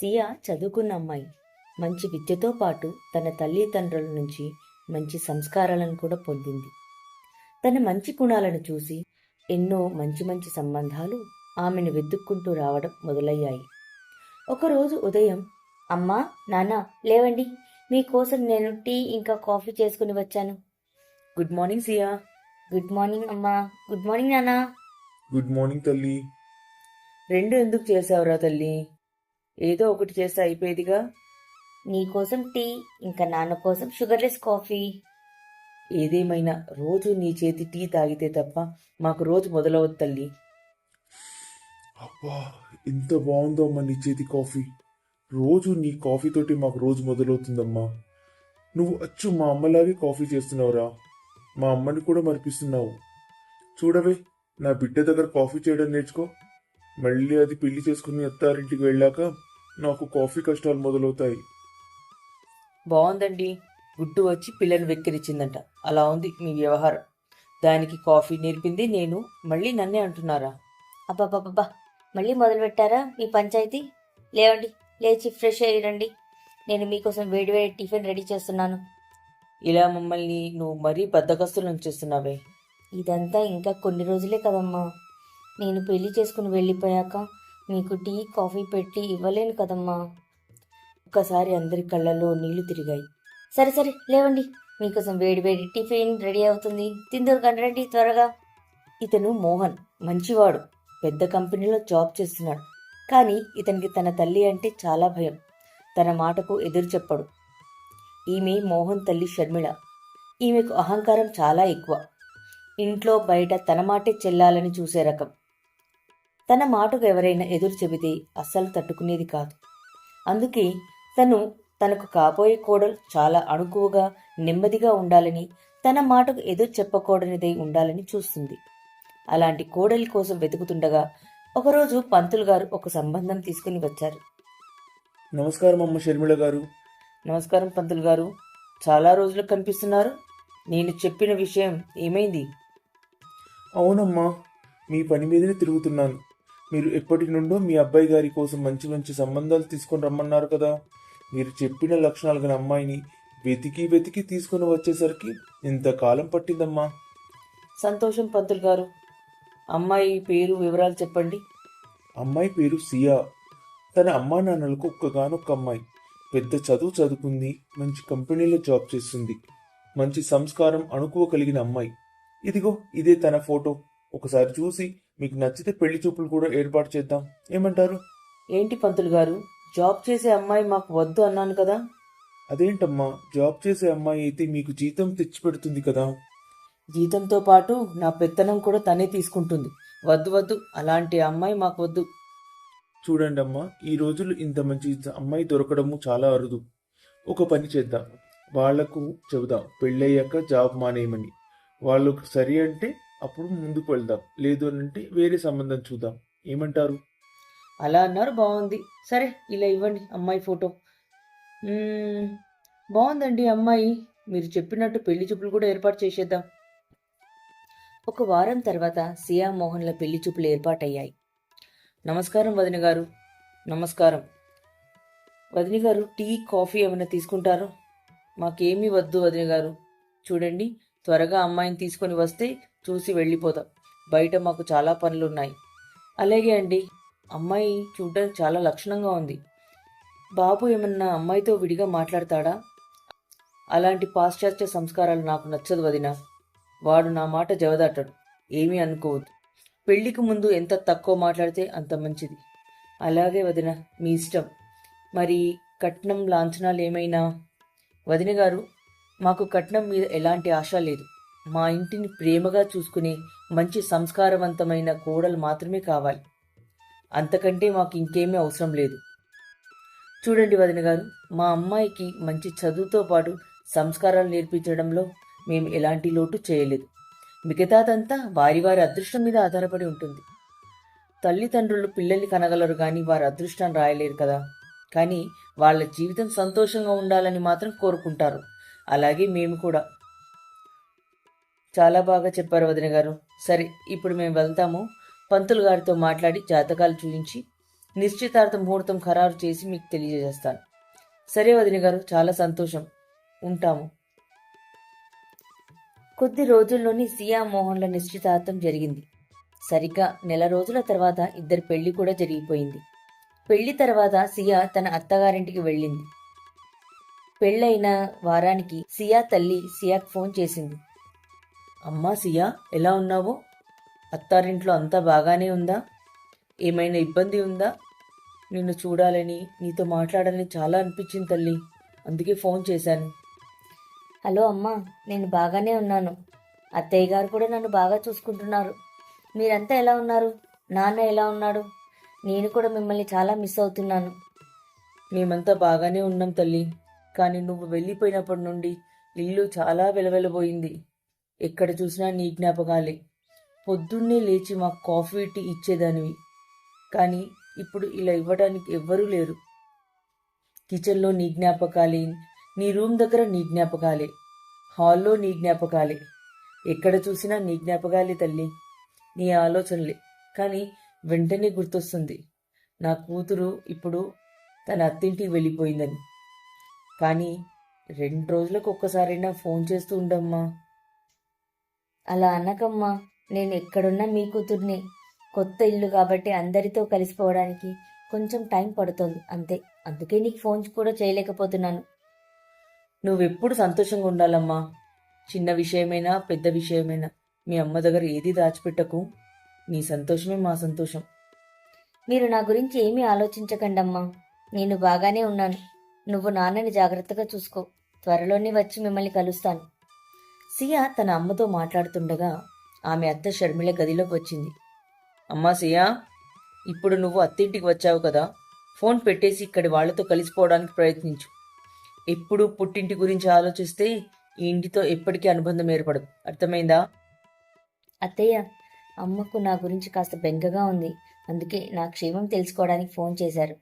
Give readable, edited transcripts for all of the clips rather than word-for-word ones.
సియా చదువుకున్న అమ్మాయి. మంచి విద్యతో పాటు తన తల్లిదండ్రుల నుంచి మంచి సంస్కారాలను కూడా పొందింది. తన మంచి గుణాలను చూసి ఎన్నో మంచి మంచి సంబంధాలు ఆమెను వెతుక్కుంటూ రావడం మొదలయ్యాయి. ఒకరోజు ఉదయం, అమ్మా, నాన్న, లేవండి, మీకోసం నేను టీ ఇంకా కాఫీ చేసుకుని వచ్చాను. గుడ్ మార్నింగ్ సియా. గుడ్ మార్నింగ్ అమ్మా. గుడ్ మార్నింగ్ నాన్న. గుడ్ మార్నింగ్ తల్లి. రెండు ఎందుకు చేసావురా తల్లి? ఏదో ఒకటి చేస్తే అయిపోయేదిగా. నీకోసం టీ, ఇంకా నాన్న కోసం షుగర్లెస్ కాఫీ. ఏదేమైనా రోజు నీ చేతి టీ తాగితే తప్ప మాకు రోజు మొదలవద్దు తల్లి. అబ్బా, ఎంత బాగుందో అమ్మా నీ చేతి కాఫీ. రోజు నీ కాఫీతోటి మాకు రోజు మొదలవుతుందమ్మా. నువ్వు అచ్చు మా అమ్మలాగే కాఫీ చేస్తున్నావురా. మా అమ్మని కూడా మరిపిస్తున్నావు. చూడవే, నా బిడ్డ దగ్గర కాఫీ చేయడం నేర్చుకో. మళ్ళీ అది పెళ్లి చేసుకుని అత్తారింటికి వెళ్ళాక నాకు కాఫీ కష్టాలు మొదలవుతాయి. బాగుందండి. గుడ్డు వచ్చి పిల్లని వెక్కిరిచ్చిందంట. అలా ఉంది మీ వ్యవహారం. దానికి కాఫీ నేర్పింది నేను, మళ్ళీ నన్నే అంటున్నారా? అబ్బాబ్బాబ్బా, మళ్ళీ మొదలుపెట్టారా మీ పంచాయతీ? లేవండి, లేచి ఫ్రెష్ అయ్యిరండి. నేను మీకోసం వేడివేడి టిఫిన్ రెడీ చేస్తున్నాను. ఇలా మమ్మల్ని నువ్వు మరీ బద్దకస్తులు ఉంచేస్తున్నావే. ఇదంతా ఇంకా కొన్ని రోజులే కదమ్మా. నేను పెళ్లి చేసుకుని వెళ్ళిపోయాక మీకు టీ కాఫీ పెట్టి ఇవ్వలేను కదమ్మా. ఒక్కసారి అందరి కళ్ళల్లో నీళ్లు తిరిగాయి. సరే సరే, లేవండి, మీకోసం వేడివేడి టిఫిన్ రెడీ అవుతుంది. తిందూరు కండి త్వరగా. ఇతను మోహన్, మంచివాడు, పెద్ద కంపెనీలో జాబ్ చేస్తున్నాడు. కానీ ఇతనికి తన తల్లి అంటే చాలా భయం. తన మాటకు ఎదురు చెప్పడు. ఈమె మోహన్ తల్లి షర్మిళ. ఈమెకు అహంకారం చాలా ఎక్కువ. ఇంట్లో బయట తన మాటే చెల్లాలని చూసే రకం. తన మాటకు ఎవరైనా ఎదురు చెబితే అస్సలు తట్టుకునేది కాదు. అందుకే తనకు కాబోయే కోడలు చాలా అణుకువగా, నెమ్మదిగా ఉండాలని, తన మాటకు ఎదురు చెప్పకూడనిదై ఉండాలని చూస్తుంది. అలాంటి కోడలి కోసం వెతుకుతుండగా ఒకరోజు పంతులు గారు ఒక సంబంధం తీసుకుని వచ్చారు. నమస్కారం అమ్మ షర్మిళ గారు. నమస్కారం పంతులు గారు. చాలా రోజులు కనిపిస్తున్నారు. నేను చెప్పిన విషయం ఏమైంది? అవునమ్మా, మీ పని మీదనే తిరుగుతున్నాను. మీరు ఎప్పటి నుండో మీ అబ్బాయి గారి కోసం మంచి మంచి సంబంధాలు తీసుకొని రమ్మన్నారు కదా. మీరు చెప్పిన లక్షణాలు గల అమ్మాయిని వెతికి వెతికి తీసుకుని వచ్చేసరికి ఇంతకాలం పట్టిందమ్మా. సంతోషం పంతులు గారు. అమ్మాయి పేరు, వివరాలు చెప్పండి. అమ్మాయి పేరు సియా. తన అమ్మా నాన్నలకు ఒక్కగానొక్క అమ్మాయి. పెద్ద చదువు చదువుకుంది, మంచి కంపెనీలో జాబ్ చేస్తుంది. మంచి సంస్కారం, అణుకువ కలిగిన అమ్మాయి. ఇదిగో ఇదే తన ఫోటో. ఒకసారి చూసి మీకు నచ్చితే పెళ్లి చూపులు కూడా ఏర్పాటు చేద్దాం. ఏమంటారు? ఏంటి పంతులు గారు, జాబ్ చేసే అమ్మాయి మాకు వద్దు అన్నాను కదా. అదేంటమ్మా, జాబ్ చేసే అమ్మాయి అయితే మీకు జీతం తెచ్చిపెడుతుంది కదా. జీతంతో పాటు నా పెత్తనం కూడా తనే తీసుకుంటుంది. వద్దు వద్దు, అలాంటి అమ్మాయి మాకు వద్దు. చూడండి అమ్మా, ఈ రోజులు ఇంత మంచి అమ్మాయి దొరకడము చాలా అరుదు. ఒక పని చేద్దాం, వాళ్లకు చెబుదాం పెళ్ళయ్యాక జాబ్ మానేయమని. వాళ్ళు సరి అంటే అప్పుడు ముందుకు వెళ్దాం, లేదు అంటే వేరే సంబంధం చూద్దాం. ఏమంటారు? అలా అన్నారు, బాగుంది. సరే, ఇలా ఇవ్వండి అమ్మాయి ఫోటో. బాగుందండి అమ్మాయి. మీరు చెప్పినట్టు పెళ్లి చూపులు కూడా ఏర్పాటు చేసేద్దాం. ఒక వారం తర్వాత సియా మోహన్ల పెళ్లి చూపులు ఏర్పాటయ్యాయి. నమస్కారం వదిన గారు. నమస్కారం. వదిన గారు, టీ కాఫీ ఏమైనా తీసుకుంటారు? మాకేమీ వద్దు వదిన గారు. చూడండి, త్వరగా అమ్మాయిని తీసుకొని వస్తే చూసి వెళ్ళిపోతాం. బయట మాకు చాలా పనులున్నాయి. అలాగే అండి. అమ్మాయి చూడడానికి చాలా లక్షణంగా ఉంది. బాబు ఏమన్నా అమ్మాయితో విడిగా మాట్లాడతాడా? అలాంటి పాశ్చాత్య సంస్కారాలు నాకు నచ్చదు వదిన. వాడు నా మాట జవదాటాడు. ఏమీ అనుకోవద్దు. పెళ్లికి ముందు ఎంత తక్కువ మాట్లాడితే అంత మంచిది. అలాగే వదిన, మీ ఇష్టం. మరి కట్నం లాంఛనాలు ఏమైనా? వదిన గారు, మాకు కట్నం మీద ఎలాంటి ఆశ లేదు. మా ఇంటిని ప్రేమగా చూసుకునే మంచి సంస్కారవంతమైన కోడలు మాత్రమే కావాలి. అంతకంటే మాకు ఇంకేమీ అవసరం లేదు. చూడండి వదిన గారు, మా అమ్మాయికి మంచి చదువుతో పాటు సంస్కారాలు నేర్పించడంలో మేము ఎలాంటి లోటు చేయలేదు. మిగతాదంతా వారి వారి అదృష్టం మీద ఆధారపడి ఉంటుంది. తల్లిదండ్రులు పిల్లల్ని కనగలరు కానీ వారి అదృష్టాన్ని రాయలేరు కదా. కానీ వాళ్ళ జీవితం సంతోషంగా ఉండాలని మాత్రం కోరుకుంటారు. అలాగే మేము కూడా. చాలా బాగా చెప్పారు వదిన గారు. సరే, ఇప్పుడు మేము వెళ్తాము. పంతులు గారితో మాట్లాడి జాతకాలు చూపించి నిశ్చితార్థ ముహూర్తం ఖరారు చేసి మీకు తెలియజేస్తాను. సరే వదిన గారు, చాలా సంతోషం. ఉంటాము. కొద్ది రోజుల్లోని సియా మోహన్ల నిశ్చితార్థం జరిగింది. సరిగ్గా నెల రోజుల తర్వాత ఇద్దరి పెళ్లి కూడా జరిగిపోయింది. పెళ్లి తర్వాత సియా తన అత్తగారింటికి వెళ్ళింది. పెళ్ళైన వారానికి సియా తల్లి సియాకు ఫోన్ చేసింది. అమ్మా సియా, ఎలా ఉన్నావు? అత్తారింట్లో అంతా బాగానే ఉందా? ఏమైనా ఇబ్బంది ఉందా? నిన్ను చూడాలని, నీతో మాట్లాడాలని చాలా అనిపించింది తల్లి, అందుకే ఫోన్ చేశాను. హలో అమ్మా, నేను బాగానే ఉన్నాను. అత్తయ్య గారు కూడా నన్ను బాగా చూసుకుంటున్నారు. మీరంతా ఎలా ఉన్నారు? నాన్న ఎలా ఉన్నాడు? నేను కూడా మిమ్మల్ని చాలా మిస్ అవుతున్నాను. మేమంతా బాగానే ఉన్నాం తల్లి, కానీ నువ్వు వెళ్ళిపోయినప్పటి నుండి ఇల్లు చాలా వెలవెలబోయింది. ఎక్కడ చూసినా నీ జ్ఞాపకాలే. పొద్దున్నే లేచి మాకు కాఫీ టీ ఇచ్చేదానివి, కానీ ఇప్పుడు ఇలా ఇవ్వడానికి ఎవ్వరూ లేరు. కిచెన్లో నీ జ్ఞాపకాలే, నీ రూమ్ దగ్గర నీ జ్ఞాపకాలే, హాల్లో నీ జ్ఞాపకాలే, ఎక్కడ చూసినా నీ జ్ఞాపకాలే తల్లి, నీ ఆలోచనలే. కానీ వెంటనే గుర్తొస్తుంది నా కూతురు ఇప్పుడు తన అత్తింటికి వెళ్ళిపోయిందని. కానీ 2 రోజులకు ఒక్కసారైనా ఫోన్ చేస్తూ ఉండమ్మా. అలా అనకమ్మా, నేను ఎక్కడున్నా మీ కూతుర్ని. కొత్త ఇల్లు కాబట్టి అందరితో కలిసిపోవడానికి కొంచెం టైం పడుతోంది అంతే. అందుకే నీకు ఫోన్ కూడా చేయలేకపోతున్నాను. నువ్వెప్పుడు సంతోషంగా ఉండాలమ్మా. చిన్న విషయమైనా పెద్ద విషయమైనా మీ అమ్మ దగ్గర ఏది దాచిపెట్టకు. నీ సంతోషమే మా సంతోషం. మీరు నా గురించి ఏమీ ఆలోచించకండమ్మా. నేను బాగానే ఉన్నాను. నువ్వు నాన్నని జాగ్రత్తగా చూసుకో. త్వరలోనే వచ్చి మిమ్మల్ని కలుస్తాను. సియా తన అమ్మతో మాట్లాడుతుండగా ఆమె అత్త షర్మిల గదిలోకి వచ్చింది. అమ్మా సియా, ఇప్పుడు నువ్వు అత్తింటికి వచ్చావు కదా, ఫోన్ పెట్టేసి ఇక్కడి వాళ్లతో కలిసిపోవడానికి ప్రయత్నించు. ఎప్పుడు పుట్టింటి గురించి ఆలోచిస్తే ఈ ఇంటితో ఎప్పటికీ అనుబంధం ఏర్పడదు. అర్థమైందా? అత్తయ్య, అమ్మకు నా గురించి కాస్త బెంగగా ఉంది. అందుకే నా క్షేమం తెలుసుకోవడానికి ఫోన్ చేశారు.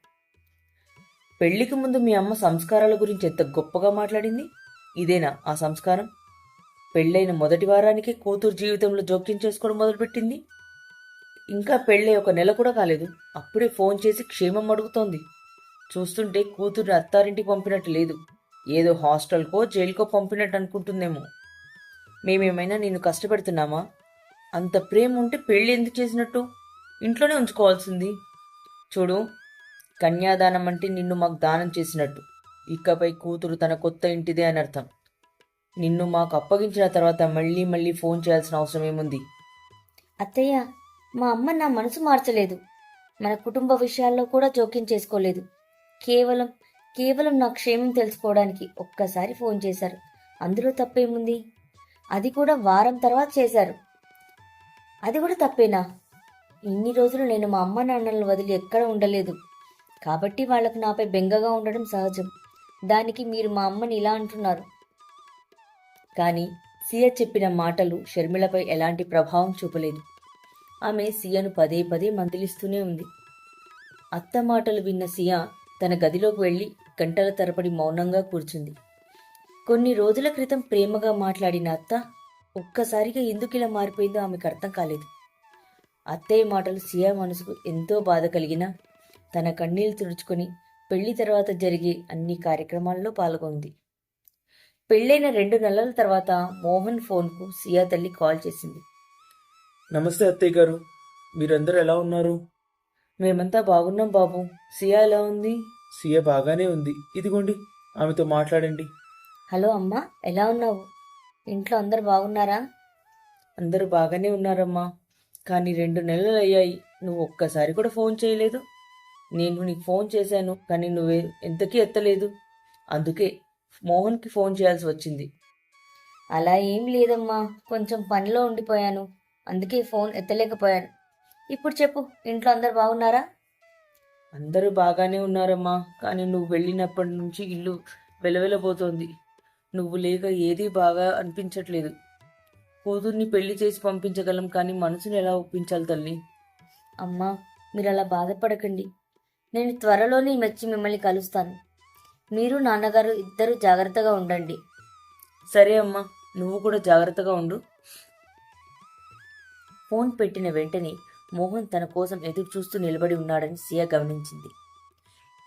పెళ్లికి ముందు మీ అమ్మ సంస్కారాల గురించి ఎంత గొప్పగా మాట్లాడింది. ఇదేనా ఆ సంస్కారం? పెళ్ళైన మొదటి వారానికే కూతురు జీవితంలో జోక్యం చేసుకోవడం మొదలుపెట్టింది. ఇంకా పెళ్ళై 1 నెల కూడా కాలేదు, అప్పుడే ఫోన్ చేసి క్షేమం అడుగుతోంది. చూస్తుంటే కూతుర్ని అత్తారింటికి పంపినట్టు లేదు, ఏదో హాస్టల్కో జైలుకో పంపినట్టు అనుకుంటుందేమో. మేమేమైనా నిన్ను కష్టపెడుతున్నామా? అంత ప్రేమ ఉంటే పెళ్ళి ఎందుకు చేసినట్టు? ఇంట్లోనే ఉంచుకోవాల్సింది. చూడు, కన్యాదానం అంటే నిన్ను మాకు దానం చేసినట్టు. ఇకపై కూతురు తన కొత్త ఇంటిదే అని అర్థం. నిన్ను మాకు అప్పగించిన తర్వాత మళ్ళీ మళ్ళీ ఫోన్ చేయాల్సిన అవసరం ఏముంది? అత్తయ్య, మా అమ్మ నా మనసు మార్చలేదు. మన కుటుంబ విషయాల్లో కూడా జోక్యం చేసుకోలేదు. కేవలం కేవలం నా క్షేమం తెలుసుకోవడానికి ఒక్కసారి ఫోన్ చేశారు. అందులో తప్పేముంది? అది కూడా వారం తర్వాత చేశారు. అది కూడా తప్పేనా? ఇన్ని రోజులు నేను మా అమ్మ నాన్నలను వదిలి ఎక్కడ ఉండలేదు. కాబట్టి వాళ్లకు నాపై బెంగగా ఉండడం సహజం. దానికి మీరు మా అమ్మని ఇలా అంటున్నారు. కానీ సియ చెప్పిన మాటలు షర్మిలపై ఎలాంటి ప్రభావం చూపలేదు. ఆమె సియను పదే పదే మందలిస్తూనే ఉంది. అత్త మాటలు విన్న సియ తన గదిలోకి వెళ్లి గంటల తరబడి మౌనంగా కూర్చుంది. కొన్ని రోజుల క్రితం ప్రేమగా మాట్లాడిన అత్త ఒక్కసారిగా ఎందుకిలా మారిపోయిందో ఆమెకు అర్థం కాలేదు. అత్తయ్య మాటలు సియ మనసుకు ఎంతో బాధ కలిగినా తన కన్నీళ్లు తుడుచుకొని పెళ్లి తర్వాత జరిగే అన్ని కార్యక్రమాల్లో పాల్గొంది. పెళ్ళైన 2 నెలల తర్వాత మోహన్ ఫోన్కు సియా తల్లి కాల్ చేసింది. నమస్తే అత్తయ్య గారు, మీరందరూ ఎలా ఉన్నారు? మేమంతా బాగున్నాం బాబు. సియా ఎలా ఉంది? సియ బాగానే ఉంది. ఇదిగోండి, ఆమెతో మాట్లాడండి. హలో అమ్మా, ఎలా ఉన్నావు? ఇంట్లో అందరు బాగున్నారా? అందరూ బాగానే ఉన్నారమ్మా. కానీ 2 నెలలు అయ్యాయి, నువ్వు ఒక్కసారి కూడా ఫోన్ చేయలేదు. నేను నీకు ఫోన్ చేశాను, కానీ నువ్వే ఎంతకీ ఎత్తలేదు. అందుకే మోహన్కి ఫోన్ చేయాల్సి వచ్చింది. అలా ఏం లేదమ్మా, కొంచెం పనిలో ఉండిపోయాను, అందుకే ఫోన్ ఎత్తలేకపోయాను. ఇప్పుడు చెప్పు, ఇంట్లో అందరు బాగున్నారా? అందరూ బాగానే ఉన్నారమ్మా, కానీ నువ్వు వెళ్ళినప్పటి నుంచి ఇల్లు వెలవెలబోతోంది. నువ్వు లేక ఏదీ బాగా అనిపించట్లేదు. కూతుర్ని పెళ్లి చేసి పంపించగలం, కానీ మనసుని ఎలా ఒప్పించాలి తల్లి? అమ్మా, మీరు అలా బాధపడకండి. నేను త్వరలోనే వచ్చి మిమ్మల్ని కలుస్తాను. మీరు నాన్నగారు ఇద్దరు జాగ్రత్తగా ఉండండి. సరే అమ్మా, నువ్వు కూడా జాగ్రత్తగా ఉండు. ఫోన్ పెట్టిన వెంటనే మోహన్ తన కోసం ఎదురు చూస్తూ నిలబడి ఉన్నాడని సియా గమనించింది.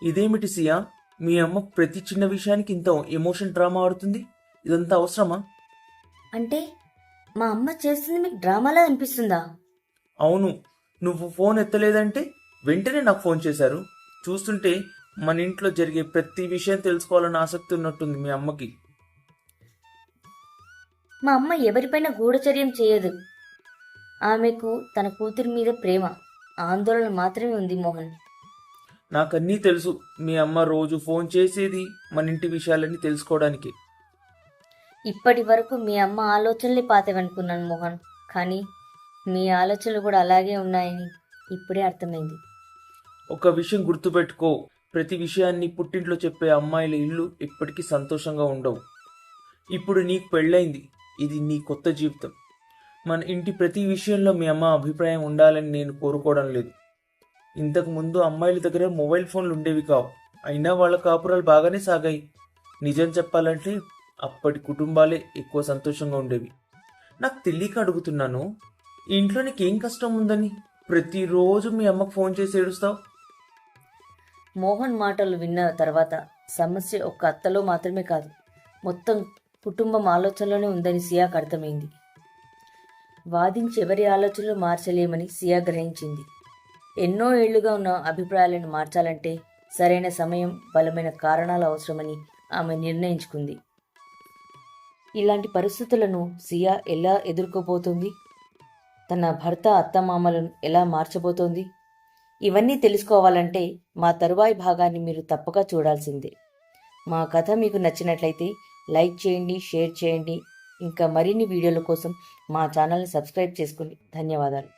ఇదేమిటి సియా, మీ అమ్మ ప్రతి చిన్న విషయానికి ఇంత ఎమోషన్ డ్రామా ఆడుతుంది? ఇదంతా అవసరమా? అంటే మా అమ్మ చేస్తుంది మీకు డ్రామాలా అనిపిస్తుందా? అవును, నువ్వు ఫోన్ ఎత్తలేదంటే వెంటనే నాకు ఫోన్ చేశారు. చూస్తుంటే మన ఇంట్లో జరిగే ప్రతి విషయం తెలుసుకోవాలని ఆసక్తి ఉన్నట్టుంది మీ అమ్మకి. మా అమ్మ ఎవరిపైన గూఢచర్యం చేయదు. ఆమెకు తన కూతురి మీద ప్రేమ, ఆందోళన మాత్రమే ఉంది మోహన్. నాకన్నీ తెలుసు. మీ అమ్మ రోజు ఫోన్ చేసేది మన ఇంటి విషయాలన్నీ తెలుసుకోవడానికి. ఇప్పటి వరకు మీ అమ్మ ఆలోచనలే పాతవనుకున్నాను మోహన్, కానీ మీ ఆలోచనలు కూడా అలాగే ఉన్నాయని ఇప్పుడే అర్థమైంది. ఒక విషయం గుర్తుపెట్టుకో, ప్రతి విషయాన్ని పుట్టింట్లో చెప్పే అమ్మాయిల ఇల్లు ఎప్పటికీ సంతోషంగా ఉండవు. ఇప్పుడు నీకు పెళ్ళైంది, ఇది నీ కొత్త జీవితం. మన ఇంటి ప్రతి విషయంలో మీ అమ్మ అభిప్రాయం ఉండాలని నేను కోరుకోవడం లేదు. ఇంతకు ముందు అమ్మాయిల దగ్గర మొబైల్ ఫోన్లు ఉండేవి కావు, అయినా వాళ్ళ కాపురాలు బాగానే సాగాయి. నిజం చెప్పాలంటే అప్పటి కుటుంబాలే ఎక్కువ సంతోషంగా ఉండేవి. నాకు తెలియక అడుగుతున్నాను, ఈ ఇంట్లో నీకేం కష్టం ఉందని ప్రతిరోజు మీ అమ్మకు ఫోన్ చేసి ఏడుస్తావు? మోహన్ మాటలు విన్న తర్వాత సమస్య ఒక్క అత్తలో మాత్రమే కాదు, మొత్తం కుటుంబం ఆలోచనలోనే ఉందని సియాకు అర్థమైంది. వాదించి ఎవరి ఆలోచనలు మార్చలేమని సియా గ్రహించింది. ఎన్నో ఏళ్లుగా ఉన్న అభిప్రాయాలను మార్చాలంటే సరైన సమయం, బలమైన కారణాలు అవసరమని ఆమె నిర్ణయించుకుంది. ఇలాంటి పరిస్థితులను సియా ఎలా ఎదుర్కోబోతోంది? తన భర్త అత్తమామలను ఎలా మార్చబోతోంది? ఇవన్నీ తెలుసుకోవాలంటే మా తరువాయి భాగాన్ని మీరు తప్పక చూడాల్సిందే. మా కథ మీకు నచ్చినట్లయితే లైక్ చేయండి, షేర్ చేయండి. ఇంకా మరిన్ని వీడియోల కోసం మా ఛానల్ని సబ్స్క్రైబ్ చేసుకోండి. ధన్యవాదాలు.